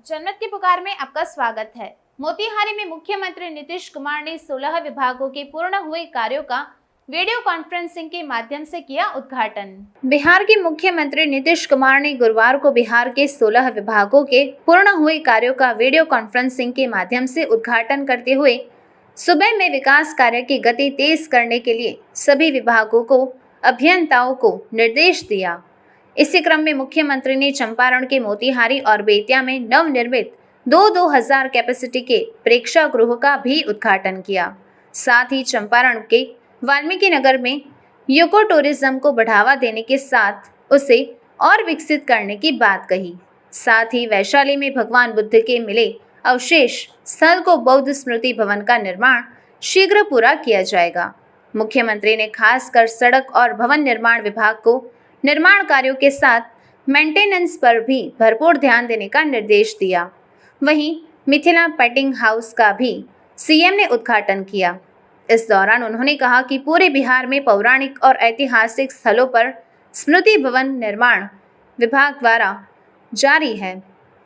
जनमत की पुकार में आपका स्वागत है। मोतिहारी में मुख्यमंत्री नीतीश कुमार ने 16 विभागों के पूर्ण हुए कार्यों का वीडियो कॉन्फ्रेंसिंग के माध्यम से किया उद्घाटन। बिहार के मुख्यमंत्री नीतीश कुमार ने गुरुवार को बिहार के 16 विभागों के पूर्ण हुए कार्यों का वीडियो कॉन्फ्रेंसिंग के माध्यम से उद्घाटन करते हुए सुबह में विकास कार्य की गति तेज करने के लिए सभी विभागों को अभियंताओं को निर्देश दिया। इसी क्रम में मुख्यमंत्री ने चंपारण के मोतिहारी और बेतिया में नवनिर्मित 2000 कैपेसिटी के प्रेक्षागृह का भी उद्घाटन किया। साथ ही चंपारण के वाल्मीकि नगर में इको टूरिज्म को बढ़ावा देने के साथ उसे और विकसित करने की बात कही। साथ ही वैशाली में भगवान बुद्ध के मिले अवशेष स्थल को बौद्ध स्मृति भवन का निर्माण शीघ्र पूरा किया जाएगा। मुख्यमंत्री ने खासकर सड़क और भवन निर्माण विभाग को निर्माण कार्यों के साथ मेंटेनेंस पर भी भरपूर ध्यान देने का निर्देश दिया। वहीं मिथिला पेंटिंग हाउस का भी सीएम ने उद्घाटन किया। इस दौरान उन्होंने कहा कि पूरे बिहार में पौराणिक और ऐतिहासिक स्थलों पर स्मृति भवन निर्माण विभाग द्वारा जारी है।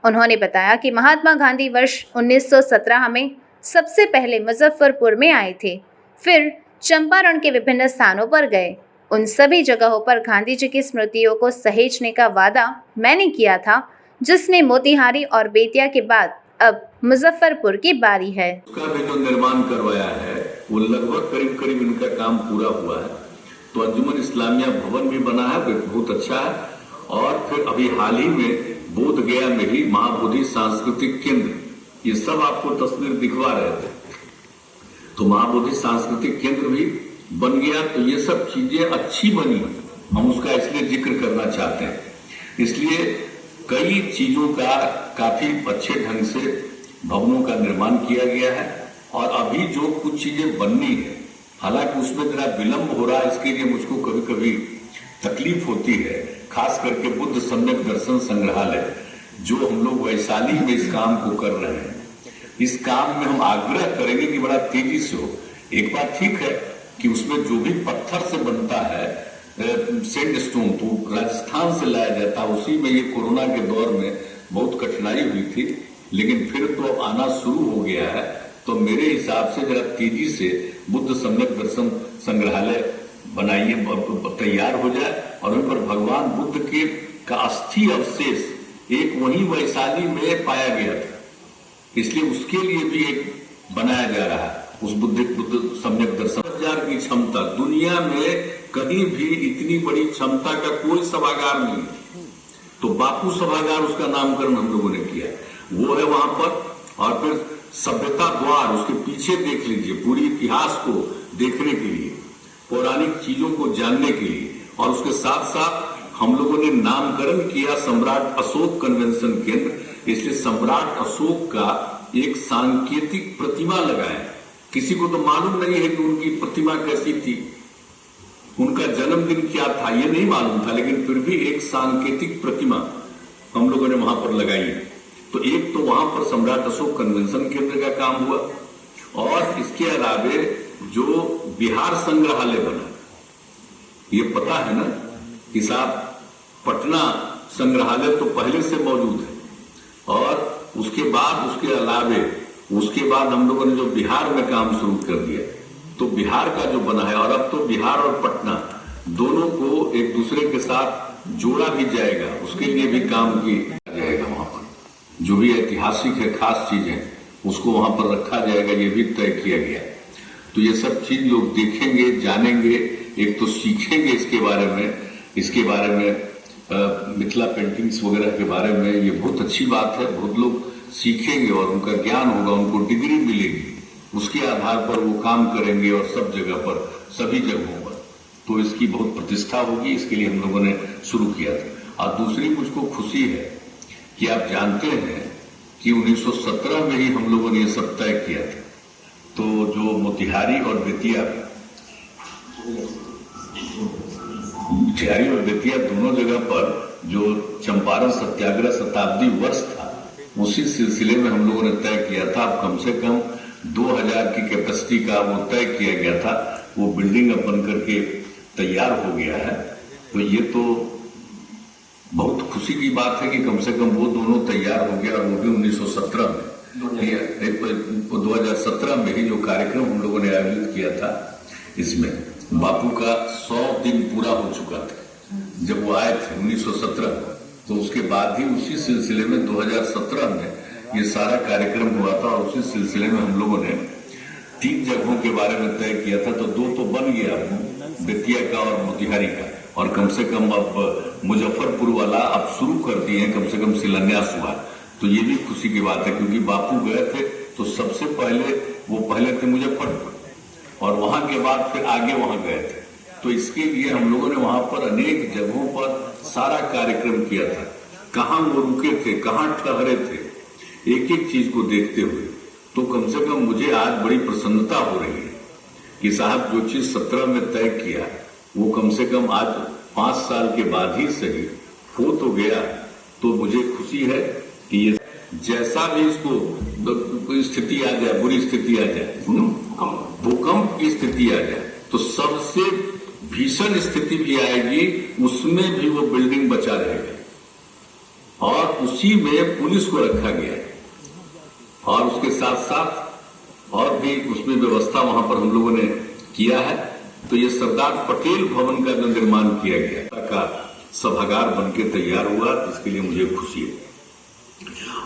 उन्होंने बताया कि महात्मा गांधी वर्ष 1917 में सबसे पहले मुजफ्फरपुर में आए थे, फिर चंपारण के विभिन्न स्थानों पर गए। उन सभी जगहों पर गांधी जी की स्मृतियों को सहेजने का वादा मैंने किया था, जिसमें मोतिहारी और बेतिया के बाद अब मुजफ्फरपुर की बारी है। उसका भी जो निर्माण करवाया है वो लगभग करीब इनका काम पूरा हुआ है। तो अंजुमन इस्लामिया भवन भी बना है, बहुत अच्छा है। और फिर अभी हाल ही में बोध गया में ही महाबोधि सांस्कृतिक केंद्र, ये सब आपको तस्वीर दिखवा रहे थे। तो महाबोधि सांस्कृतिक केंद्र भी बन गया। तो ये सब चीजें अच्छी बनी, हम उसका इसलिए जिक्र करना चाहते हैं। इसलिए कई चीजों का काफी अच्छे ढंग से भवनों का निर्माण किया गया है। और अभी जो कुछ चीजें बननी है, हालांकि उसमें जरा विलंब हो रहा है, इसके लिए मुझको कभी कभी तकलीफ होती है। खास करके बुद्ध सम्यक दर्शन संग्रहालय जो हम लोग वैशाली में इस काम को कर रहे हैं, इस काम में हम आग्रह करेंगे कि बड़ा तेजी से हो। एक बात ठीक है कि उसमें जो भी पत्थर से बनता है सैंड स्टोन, तो राजस्थान से लाया जाता है। उसी में ये कोरोना के दौर में बहुत कठिनाई हुई थी, लेकिन फिर तो अब आना शुरू हो गया है। तो मेरे हिसाब से जरा तेजी से बुद्ध सम्यक दर्शन संग्रहालय बनाइए, तैयार हो जाए और उन पर भगवान बुद्ध के का अस्थि अवशेष एक वही वैशाली में पाया गया था, इसलिए उसके लिए भी एक बनाया जा रहा है। उस बुद्ध सम्यक दर्शन 1000 की क्षमता, दुनिया में कहीं भी इतनी बड़ी क्षमता का कोई सभागार नहीं। तो बापू सभागार उसका नामकरण हम लोगों ने किया, वो है वहां पर। और फिर सभ्यता द्वार, उसके पीछे देख लीजिए, पूरी इतिहास को देखने के लिए, पौराणिक चीजों को जानने के लिए। और उसके साथ साथ हम लोगों ने नामकरण किया सम्राट अशोक कन्वेंशन केंद्र, इसलिए सम्राट अशोक का एक सांकेतिक प्रतिमा लगाए। किसी को तो मालूम नहीं है कि उनकी प्रतिमा कैसी थी, उनका जन्मदिन क्या था, ये नहीं मालूम था, लेकिन फिर भी एक सांकेतिक प्रतिमा हम लोगों ने वहां पर लगाई। तो एक तो वहां पर सम्राट अशोक कन्वेंशन केंद्र का काम हुआ, और इसके अलावे जो बिहार संग्रहालय बना, ये पता है ना कि साहब पटना संग्रहालय तो पहले से मौजूद है। और उसके बाद हम लोगों ने जो बिहार में काम शुरू कर दिया, तो बिहार का जो बना है, और अब तो बिहार और पटना दोनों को एक दूसरे के साथ जोड़ा भी जाएगा, उसके लिए भी काम किया जाएगा। वहां पर जो भी ऐतिहासिक है, खास चीजें, उसको वहां पर रखा जाएगा, ये भी तय किया गया। तो ये सब चीज लोग देखेंगे, जानेंगे, एक तो सीखेंगे इसके बारे में मिथिला पेंटिंग्स वगैरह के बारे में। ये बहुत अच्छी बात है, बहुत लोग सीखेंगे और उनका ज्ञान होगा, उनको डिग्री मिलेगी, उसके आधार पर वो काम करेंगे और सब जगह पर, सभी जगहों पर, तो इसकी बहुत प्रतिष्ठा होगी। इसके लिए हम लोगों ने शुरू किया था। और दूसरी मुझको खुशी है कि आप जानते हैं कि 1917 में ही हम लोगों ने ये सब तय किया था। तो जो मोतिहारी और बेतिया दोनों जगह पर जो चंपारण सत्याग्रह शताब्दी वर्ष था, उसी सिलसिले में हम लोगों ने तय किया था। अब कम से कम 2000 की कैपेसिटी का वो तय किया गया था, वो बिल्डिंग अब बन करके तैयार हो गया है। तो ये तो बहुत खुशी की बात है कि कम से कम वो दोनों तैयार हो गया, और वो भी 1917 में 2017 में ही जो कार्यक्रम हम लोगों ने आयोजित किया था, इसमें बापू का 100 दिन पूरा हो चुका था जब वो आए थे 1917 में। तो उसके बाद ही उसी सिलसिले में 2017 में ये सारा कार्यक्रम हुआ था, और उसी सिलसिले में हम लोगों ने 3 जगहों के बारे में तय किया था। तो 2 तो बन गया, बेतिया का और मोतिहारी का, और कम से कम अब मुजफ्फरपुर वाला अब शुरू कर दिए हैं, कम से कम शिलान्यास हुआ। तो ये भी खुशी की बात है, क्योंकि बापू गए थे तो सबसे पहले थे मुजफ्फरपुर, और वहां के बाद फिर आगे वहां गए थे। तो इसके लिए हम लोगों ने वहां पर अनेक जगहों पर सारा कार्यक्रम किया था, कहाँ वो रुके थे, कहाँ ठहरे थे, एक एक चीज को देखते हुए। तो कम से कम मुझे आज बड़ी प्रसन्नता हो रही है कि साहब जो चीज 17 में तय किया वो कम से कम आज 5 साल के बाद ही सही हो तो गया। तो मुझे खुशी है कि ये जैसा भी इसको स्थिति आ जाए, बुरी स्थिति आ जाए, भूकंप की स्थिति आ जाए, तो सबसे भीषण स्थिति भी आएगी, उसमें भी वो बिल्डिंग बचा रहेगी, और उसी में पुलिस को रखा गया है, और उसके साथ साथ और भी उसमें व्यवस्था वहां पर हम लोगों ने किया है। तो ये सरदार पटेल भवन का जो निर्माण किया गया का सभागार बनके तैयार हुआ, इसके लिए मुझे खुशी है।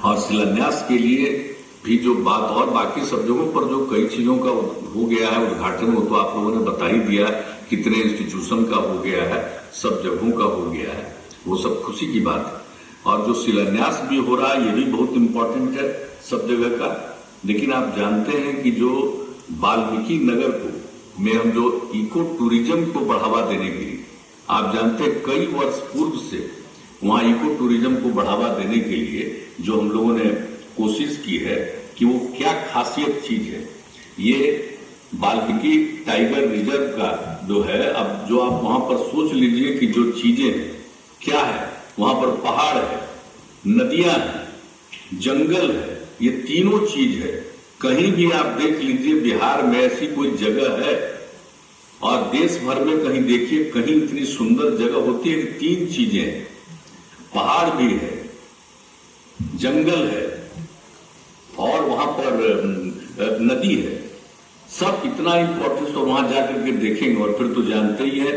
और शिलान्यास के लिए भी जो बात, और बाकी सब जगहों पर जो कई चीजों का हो गया है उद्घाटन, वो तो आप लोगों ने बता ही दिया, कितने इंस्टीट्यूशन का हो गया है, सब जगहों का हो गया है, वो सब खुशी की बात है। और जो शिलान्यास भी हो रहा है ये भी बहुत इंपॉर्टेंट है सब जगह का। लेकिन आप जानते हैं कि जो वाल्मीकि नगर को में हम जो इको टूरिज्म को बढ़ावा देने के लिए, आप जानते हैं कई वर्ष पूर्व से वहां इको टूरिज्म को बढ़ावा देने के लिए जो हम लोगों ने कोशिश की है कि वो क्या खासियत चीज है। ये वाल्मीकि टाइगर रिजर्व का जो है, अब जो आप वहां पर सोच लीजिए कि जो चीजें हैं क्या है, वहां पर पहाड़ है, नदियां हैं, जंगल है, ये तीनों चीज है। कहीं भी आप देख लीजिए बिहार में ऐसी कोई जगह है, और देश भर में कहीं देखिए कहीं इतनी सुंदर जगह होती है कि 3 चीजें हैं, पहाड़ भी है, जंगल है, और वहां पर नदी है, सब इतना इंपॉर्टेंस। तो वहां जाकर के देखेंगे, और फिर तो जानते ही है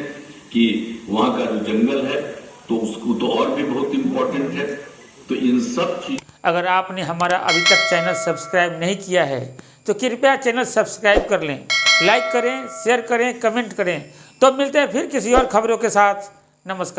कि वहां का जो जंगल है तो उसको तो और भी बहुत इंपॉर्टेंट है। तो इन सब चीज, अगर आपने हमारा अभी तक चैनल सब्सक्राइब नहीं किया है तो कृपया चैनल सब्सक्राइब कर लें, लाइक करें, शेयर करें, कमेंट करें। तो मिलते हैं फिर किसी और खबरों के साथ। नमस्कार।